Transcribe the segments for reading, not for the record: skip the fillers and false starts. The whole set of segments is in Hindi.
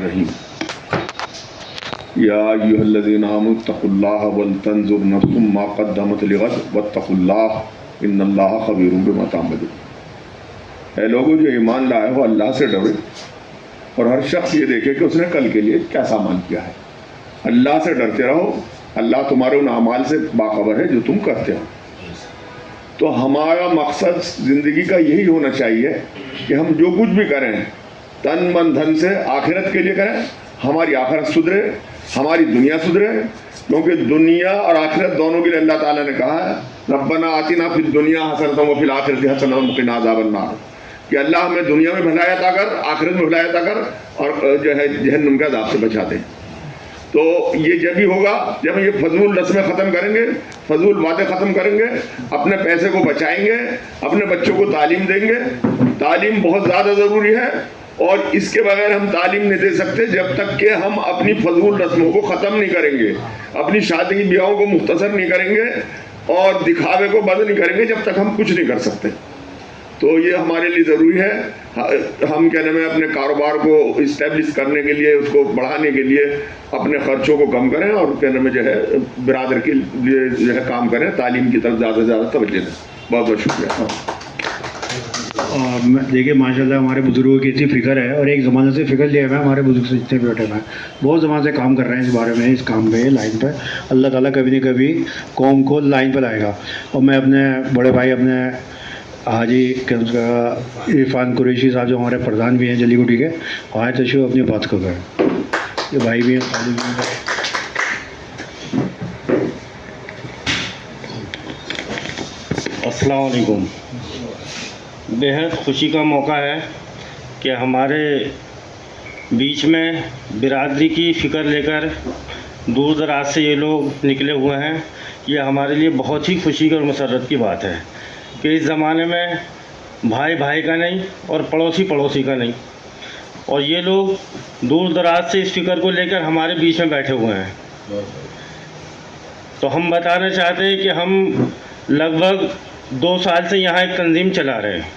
रहीम। या अय्युहल्लज़ीना आमनु तक़ुल्लाह वल तंजुर नफ्सुम मा क़द्दमत लिग़द वत्तक़ुल्लाह इन्नल्लाह ख़बीरुम बिमा तअमलून। ऐ लोगों जो ईमान लाए हो, अल्लाह से डरो और हर शख्स ये देखे कि उसने कल के लिए क्या सामान किया है। अल्लाह से डरते रहो, अल्लाह तुम्हारे उन अमाल से बाखबर है जो तुम करते हो। तो हमारा मकसद ज़िंदगी का यही होना चाहिए कि हम जो कुछ भी करें तन मन धन से आखिरत के लिए करें, हमारी आखिरत सुधरे, हमारी दुनिया सुधरे। क्योंकि दुनिया और आखिरत दोनों के लिए अल्लाह ताला ने कहा है रब्बना आतिना फिद दुनिया हसनतम व फिल आखिरति हसनतम व क़िना अज़ाबन्नार, कि अल्लाह हमें दुनिया में भलाई अता कर, आखिरत में भलाई अता कर और जो है जहन्नम के अज़ाब से बचा दे। तो ये जब भी होगा जब ये फजूल रस्में ख़त्म करेंगे, फजूल बातें ख़त्म करेंगे, अपने पैसे को बचाएंगे, अपने बच्चों को तालीम देंगे। तालीम बहुत ज़्यादा ज़रूरी है और इसके बगैर हम तालीम नहीं दे सकते जब तक कि हम अपनी फजूल रस्मों को ख़त्म नहीं करेंगे, अपनी शादी ब्याहों को मुख्तसर नहीं करेंगे और दिखावे को बंद नहीं करेंगे, जब तक हम कुछ नहीं कर सकते। तो ये हमारे लिए ज़रूरी है। हम कहने में अपने कारोबार को इस्टेब्लिश करने के लिए, उसको बढ़ाने के लिए अपने ख़र्चों को कम करें और कहने में जो है बिरादर के लिए जो है काम करें, तालीम की तरफ ज़्यादा से ज़्यादा तवज्जो दें। बहुत बहुत शुक्रिया। देखिए माशाल्लाह हमारे बुज़ुर्गों की इतनी फ़िक्र है और एक ज़माने से फ़िक्र लिया हुआ है। हमारे बुज़ुर्ग से जितने भी बैठे हुए हैं बहुत ज़माने से काम कर रहे हैं इस बारे में, इस काम पे, लाइन पे। अल्लाह ताला कभी न कभी कौम को लाइन पे लाएगा। और मैं अपने बड़े भाई अपने हाजी इरफान कुरैशी साहब जो हमारे प्रधान भी हैं जलीगुटी के, आए तशरीफ़ अपनी बात कर रहे हैं। ये भाई भी हैं, अस्सलाम वालेकुम। बेहद खुशी का मौका है कि हमारे बीच में बिरादरी की फ़िक्र लेकर दूर दराज से ये लोग निकले हुए हैं। ये हमारे लिए बहुत ही खुशी और मसर्रत की बात है कि इस ज़माने में भाई भाई का नहीं और पड़ोसी पड़ोसी का नहीं, और ये लोग दूर दराज से इस फ़िक्र को लेकर हमारे बीच में बैठे हुए हैं। तो हम बताना चाहते हैं कि हम लगभग 2 साल से यहाँ एक तंजीम चला रहे हैं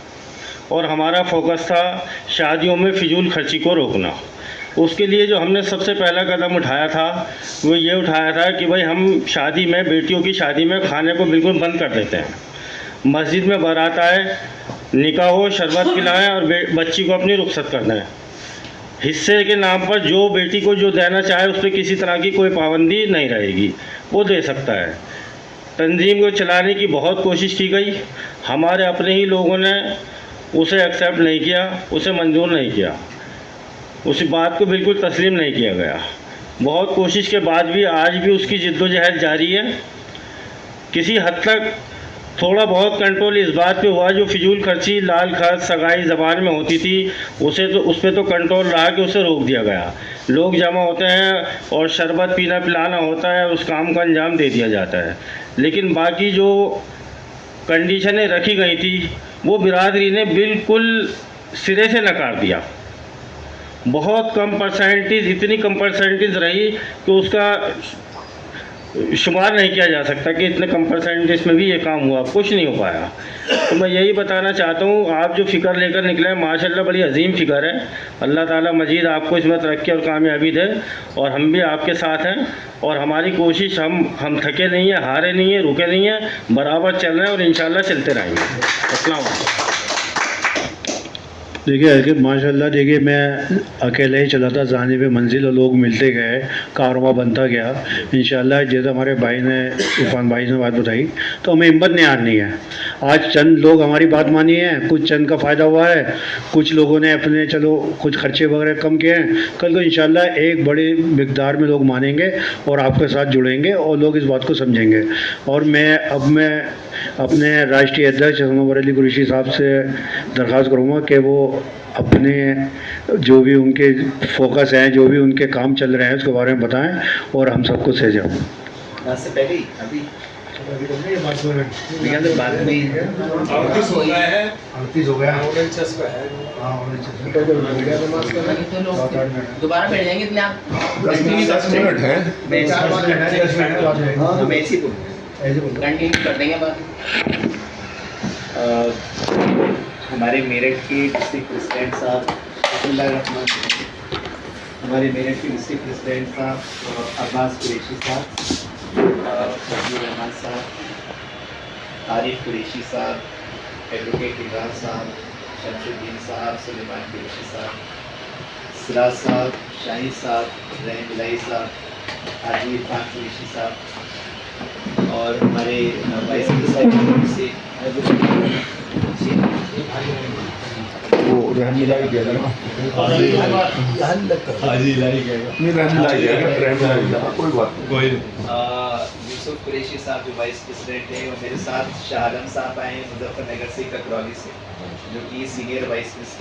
और हमारा फोकस था शादियों में फ़िजूल खर्ची को रोकना। उसके लिए जो हमने सबसे पहला कदम उठाया था वो ये उठाया था कि भाई हम शादी में, बेटियों की शादी में खाने को बिल्कुल बंद कर देते हैं। मस्जिद में बारात आए, निकाह हो, शरबत पिलाएं और बच्ची को अपनी रुखसत करना है। हिस्से के नाम पर जो बेटी को जो देना चाहे उस पर किसी तरह की कोई पाबंदी नहीं रहेगी, वो दे सकता है। तंजीम को चलाने की बहुत कोशिश की गई, हमारे अपने ही लोगों ने उसे एक्सेप्ट नहीं किया, उसे मंजूर नहीं किया, उस बात को बिल्कुल तस्लीम नहीं किया गया। बहुत कोशिश के बाद भी आज भी उसकी जिद्दोजहद जारी है। किसी हद तक थोड़ा बहुत कंट्रोल इस बात पे हुआ, जो फिजूल खर्ची, लाल खर्च, सगाई ज़बान में होती थी उस पर तो कंट्रोल रहा कि उसे रोक दिया गया। लोग जमा होते हैं और शरबत पीना पिलाना होता है, उस काम का अंजाम दे दिया जाता है। लेकिन बाकी जो कंडीशनें रखी गई थी वो बिरादरी ने बिल्कुल सिरे से नकार दिया। बहुत कम परसेंटेज, इतनी कम परसेंटेज रही कि उसका शुमार नहीं किया जा सकता कि इतने कम परसेंटेज में भी ये काम हुआ, कुछ नहीं हो पाया। तो मैं यही बताना चाहता हूँ, आप जो फ़िक्र लेकर निकले हैं माशाल्लाह बड़ी अजीम फ़िक्र है। अल्लाह ताला मजीद आपको इसमें तरक्की और कामयाबी दे और हम भी आपके साथ हैं और हमारी कोशिश, हम थके नहीं हैं, हारे नहीं हैं, रुके नहीं हैं, बराबर चल रहे हैं और इंशाल्लाह चलते रहेंगे। अस्सलाम वालेकुम। देखिए माशाल्लाह, देखिए मैं अकेले ही चला था जाने पे मंजिल और लोग मिलते गए, कारवां बनता गया इंशाल्लाह। जैसे हमारे भाई ने, इरफान भाई ने बात बताई, तो हमें हिम्मत नहीं हारनी है। आज चंद लोग हमारी बात मानी है, कुछ चंद का फ़ायदा हुआ है, कुछ लोगों ने अपने चलो कुछ खर्चे वगैरह कम किए हैं। कल को इंशाल्लाह एक बड़ी मिकदार में लोग मानेंगे और आपके साथ जुड़ेंगे और लोग इस बात को समझेंगे। और मैं अपने राष्ट्रीय अध्यक्ष हज़रत अली कुरैशी साहब से दरख्वास्त करूँगा कि वो अपने जो भी उनके फोकस हैं, जो भी उनके काम चल रहे हैं उसके बारे में बताएं और हम सबको सहेजें। से पहले अभी दोबारा बैठ जाएंगे इतने आप 10 मिनट हैं, कंटिन्यू कर देंगे बात। हमारे मेरठ के डिस्ट्रिक्ट प्रेसिडेंट साहब हमारे मेरठ के डिस्ट्रिक्ट प्रेसिडेंट साहब अब्बास कुरैशी साहब, फजलुर रहमान साहब, आरिफ कुरैशी साहब, एडवोकेट इमरान साहब, शमशुद्दीन साहब, सुलेमान कुरैशी साहब, सिराज साहब, शाहिद साहब, रहम इलाही साहब, हाजी इरफान कुरैशी साहब और हमारे वाइस प्रेसिडेंट से वो रहमतुल्लाह कह रहा हाजी नहीं रहमतुल्लाह कह रहा रहमतुल्लाह कोई बात नहीं यूसुफ कुरैशी साहब जो वाइस प्रेसिडेंट हैं और मेरे साथ शाह आलम साहब आए हैं मुजफ्फरनगर से ककरौली से, जो कि सीनियर वाइस प्रेसिडेंट